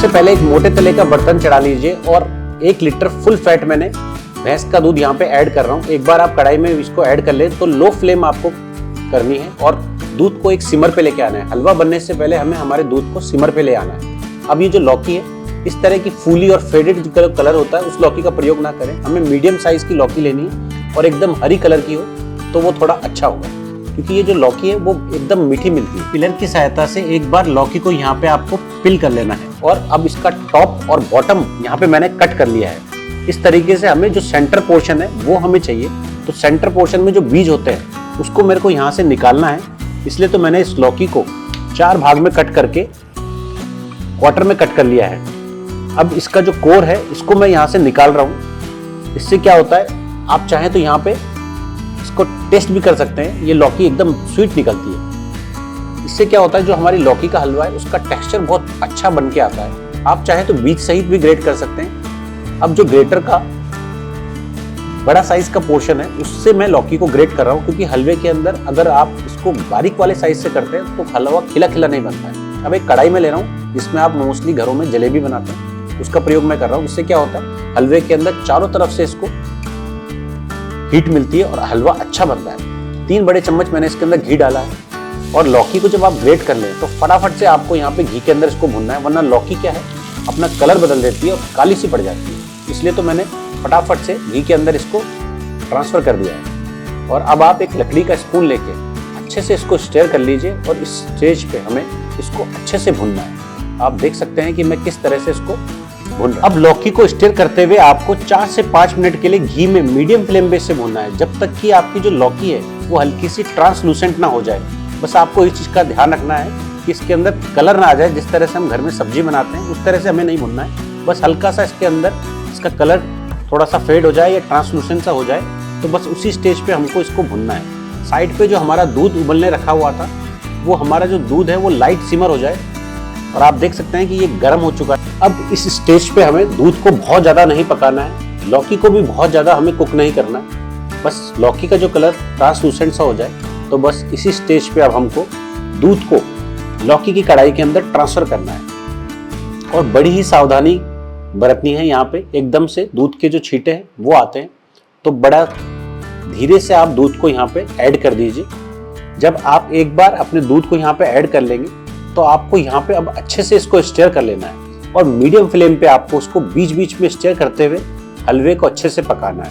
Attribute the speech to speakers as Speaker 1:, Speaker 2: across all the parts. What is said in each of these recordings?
Speaker 1: सबसे पहले एक मोटे तले का बर्तन चढ़ा लीजिए और 1 लीटर फुल फैट मैंने भैंस का दूध यहाँ पे ऐड कर रहा हूँ। एक बार आप कढ़ाई में इसको ऐड कर ले तो लो फ्लेम आपको करनी है और दूध को एक सिमर पे लेके आना है। हलवा बनने से पहले हमें हमारे दूध को सिमर पे ले आना है। अब ये जो लौकी है, इस तरह की फूली और फेडेड कलर होता है, उस लौकी का प्रयोग ना करें। हमें मीडियम साइज की लौकी लेनी है और एकदम हरी कलर की हो तो वो थोड़ा अच्छा होगा, क्योंकि ये जो लौकी है वो एकदम मीठी मिलती है। पिलर की सहायता से एक बार लौकी को यहाँ पे आपको पिल कर लेना है और अब इसका टॉप और बॉटम यहाँ पे मैंने कट कर लिया है। इस तरीके से हमें जो सेंटर पोर्शन है वो हमें चाहिए। तो सेंटर पोर्शन में जो बीज होते हैं उसको मेरे को यहाँ से निकालना है, इसलिए तो मैंने इस लौकी को 4 भाग में कट करके क्वार्टर में कट कर लिया है। अब इसका जो कोर है इसको मैं यहाँ से निकाल रहा हूँ। इससे क्या होता है, आप चाहें तो यहाँ पे इसको टेस्ट भी कर सकते हैं। ये लौकी एकदम स्वीट निकलती है। इससे क्या होता है, जो हमारी लौकी का हलवा है उसका टेक्सचर बहुत अच्छा बन के आता है। आप चाहें तो बीज सहित भी ग्रेट कर सकते हैं। अब जो ग्रेटर का बड़ा साइज का पोर्शन है उससे मैं लौकी को ग्रेट कर रहा हूँ, क्योंकि हलवे के अंदर अगर आप इसको बारीक वाले साइज से करते हैं तो हलवा खिला खिला नहीं बनता है। अब एक कढ़ाई में ले रहा हूँ जिसमें आप मोस्टली घरों में जलेबी बनाते हैं, उसका प्रयोग मैं कर रहा हूँ। इससे क्या होता है, हलवे के अंदर चारों तरफ से इसको हीट मिलती है और हलवा अच्छा बनता है। 3 बड़े चम्मच मैंने इसके अंदर घी डाला है और लौकी को जब आप ग्रेट कर लें तो फटाफट से आपको यहाँ पे घी के अंदर इसको भूनना है, वरना लौकी क्या है अपना कलर बदल देती है और काली सी पड़ जाती है। इसलिए तो मैंने फटाफट से घी के अंदर इसको ट्रांसफर कर दिया है। और अब आप एक लकड़ी का स्पून लेके अच्छे से इसको स्टेयर कर लीजिए और इस स्टेज पे हमें इसको अच्छे से भूनना है। आप देख सकते हैं कि मैं किस तरह से इसको भून रहा हूं। अब लौकी को स्टेयर करते हुए आपको 4 से 5 मिनट के लिए घी में मीडियम फ्लेम पे से भूनना है, जब तक कि आपकी जो लौकी है वो हल्की सी ट्रांसलूसेंट ना हो जाए। बस आपको इस चीज का ध्यान रखना है कि इसके अंदर कलर ना आ जाए। जिस तरह से हम घर में सब्जी बनाते हैं उस तरह से हमें नहीं भूनना है। बस हल्का सा इसके अंदर इसका कलर थोड़ा सा फेड हो जाए या ट्रांसलूसेंट सा हो जाए, तो बस उसी स्टेज पे हमको इसको भूनना है। साइड पे जो हमारा दूध उबलने रखा हुआ था, वो हमारा जो दूध है वो लाइट सिमर हो जाए और आप देख सकते हैं कि ये गर्म हो चुका है। अब इस स्टेज पे हमें दूध को बहुत ज़्यादा नहीं पकाना है, लौकी को भी बहुत ज़्यादा हमें कुक नहीं करना है। बस लौकी का जो कलर ट्रांसलूसेंट सा हो जाए, तो बस इसी स्टेज पे अब हमको दूध को लौकी की कढ़ाई के अंदर ट्रांसफर करना है। और बड़ी ही सावधानी बरतनी है। यहाँ पे एकदम से दूध के जो छींटे हैं वो आते हैं, तो बड़ा धीरे से आप दूध को यहाँ पे ऐड कर दीजिए। जब आप एक बार अपने दूध को यहाँ पे ऐड कर लेंगे तो आपको यहाँ पे अब अच्छे से इसको स्टेयर कर लेना है और मीडियम फ्लेम पे आपको उसको बीच बीच में स्टेयर करते हुए हलवे को अच्छे से पकाना है।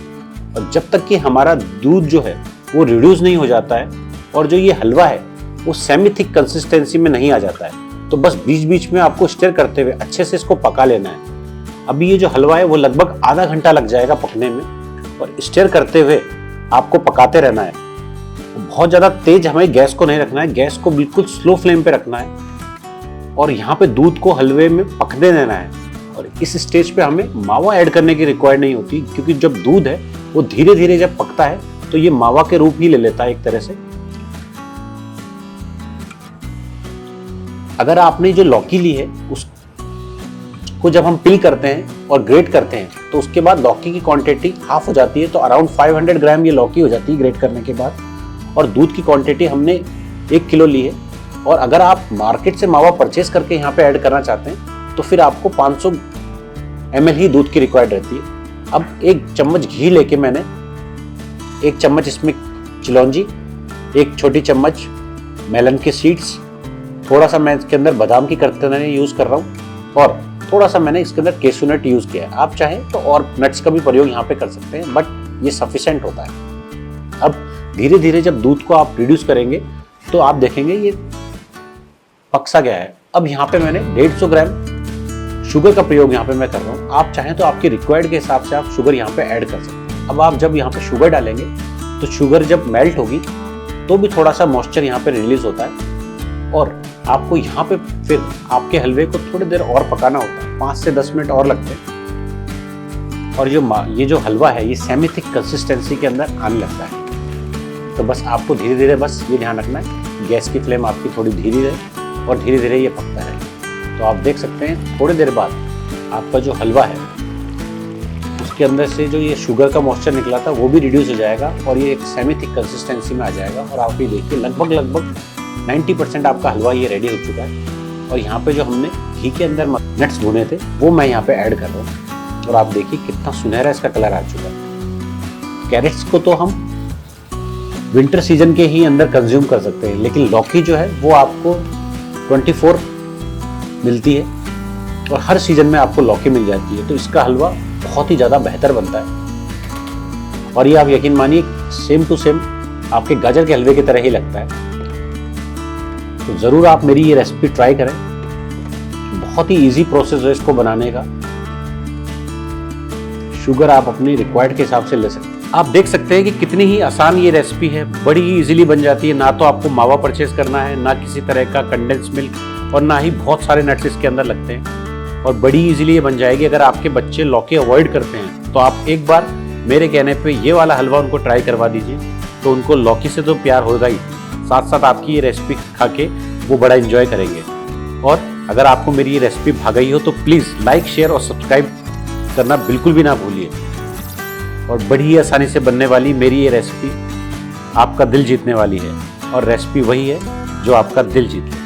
Speaker 1: और जब तक कि हमारा दूध जो है वो रिड्यूस नहीं हो जाता है और जो ये हलवा है वो सेमी थिक कंसिस्टेंसी में नहीं आ जाता है, तो बस बीच बीच में आपको स्टेयर करते हुए अच्छे से इसको पका लेना है। अभी ये जो हलवा है वो लगभग आधा घंटा लग जाएगा पकने में और स्टेयर करते हुए आपको पकाते रहना है। बहुत ज़्यादा तेज हमें गैस को नहीं रखना है, गैस को बिल्कुल स्लो फ्लेम पे रखना है और यहाँ पे दूध को हलवे में पकने देना है। और इस स्टेज पे हमें मावा ऐड करने की रिक्वायर नहीं होती, क्योंकि जब दूध है वो धीरे धीरे जब पकता है तो ये मावा के रूप ही ले लेता है एक तरह से। अगर आपने जो लौकी ली है उसको जब हम पिल करते हैं और ग्रेट करते हैं तो उसके बाद लौकी की क्वांटिटी हाफ हो जाती है, तो अराउंड 500 ग्राम ये लौकी हो जाती है ग्रेट करने के बाद। और दूध की क्वांटिटी हमने 1 किलो ली है। और अगर आप मार्केट से मावा परचेस करके यहाँ पे ऐड करना चाहते हैं तो फिर आपको 500 ml ही दूध की रिक्वायर्ड रहती है। अब 1 चम्मच घी लेके मैंने 1 चम्मच इसमें चिलौंजी, 1 छोटी चम्मच मेलन के सीड्स, थोड़ा सा मैं इसके अंदर बादाम की करतने यूज़ कर रहा हूँ और थोड़ा सा मैंने इसके अंदर केसू नट यूज़ किया है। आप चाहें तो और नट्स का भी प्रयोग यहाँ पे कर सकते हैं, बट ये सफिशिएंट होता है। अब धीरे धीरे जब दूध को आप रिड्यूस करेंगे तो आप देखेंगे ये पक सा गया है। अब यहाँ पे मैंने 150 ग्राम शुगर का प्रयोग यहाँ पे मैं कर रहा हूँ। आप चाहें तो आपके रिक्वायर्ड के हिसाब से आप शुगर यहाँ पे ऐड कर सकते हैं। अब आप जब यहाँ पे शुगर डालेंगे तो शुगर जब मेल्ट होगी तो भी थोड़ा सा मॉइस्चर यहाँ पे रिलीज होता है और आपको यहाँ पे फिर आपके हलवे को थोड़ी देर और पकाना होता है, 5 से 10 मिनट और लगते हैं। और ये जो हलवा है ये सेमी थिक कंसिस्टेंसी के अंदर आने लगता है। तो बस आपको धीरे धीरे बस ये ध्यान रखना है, गैस की फ्लेम आपकी थोड़ी धीरे रहे और धीरे धीरे ये पकता रहे। तो आप देख सकते हैं थोड़ी देर बाद आपका जो हलवा है उसके अंदर से जो ये शुगर का मॉइस्चर निकला था वो भी रिड्यूस हो जाएगा और ये एक सेमी थिक कंसिस्टेंसी में आ जाएगा। और आप ये देखिए लगभग 90% आपका हलवा ये रेडी हो चुका है। और यहाँ पे जो हमने घी के अंदर नट्स भुने थे वो मैं यहाँ पे ऐड कर रहा हूँ। और आप देखिए कितना सुनहरा इसका कलर आ चुका है। कैरेट्स को तो हम विंटर सीजन के ही अंदर कंज्यूम कर सकते हैं, लेकिन लौकी जो है वो आपको 24 मिलती है और हर सीजन में आपको लौकी मिल जाती है, तो इसका हलवा बहुत ही ज़्यादा बेहतर बनता है। और ये आप यकीन मानिए सेम टू सेम आपके गाजर के हलवे की तरह ही लगता है। तो ज़रूर आप मेरी ये रेसिपी ट्राई करें, बहुत ही इजी प्रोसेस है इसको बनाने का। शुगर आप अपनी रिक्वायर्ड के हिसाब से ले सकते हैं। आप देख सकते हैं कि कितनी ही आसान ये रेसिपी है, बड़ी ही इजीली बन जाती है। ना तो आपको मावा परचेज करना है, ना किसी तरह का कंडेंस मिल्क, और ना ही बहुत सारे नट्स इसके अंदर लगते हैं, और बड़ी इजीली ये बन जाएगी। अगर आपके बच्चे लौकी अवॉइड करते हैं तो आप एक बार मेरे कहने पे ये वाला हलवा उनको ट्राई करवा दीजिए, तो उनको लौकी से तो प्यार होगा ही, साथ साथ आपकी ये रेसिपी खा के वो बड़ा एंजॉय करेंगे। और अगर आपको मेरी ये रेसिपी भा गई हो तो प्लीज़ लाइक, शेयर और सब्सक्राइब करना बिल्कुल भी ना भूलिए। और बड़ी ही आसानी से बनने वाली मेरी ये रेसिपी आपका दिल जीतने वाली है, और रेसिपी वही है जो आपका दिल जीते।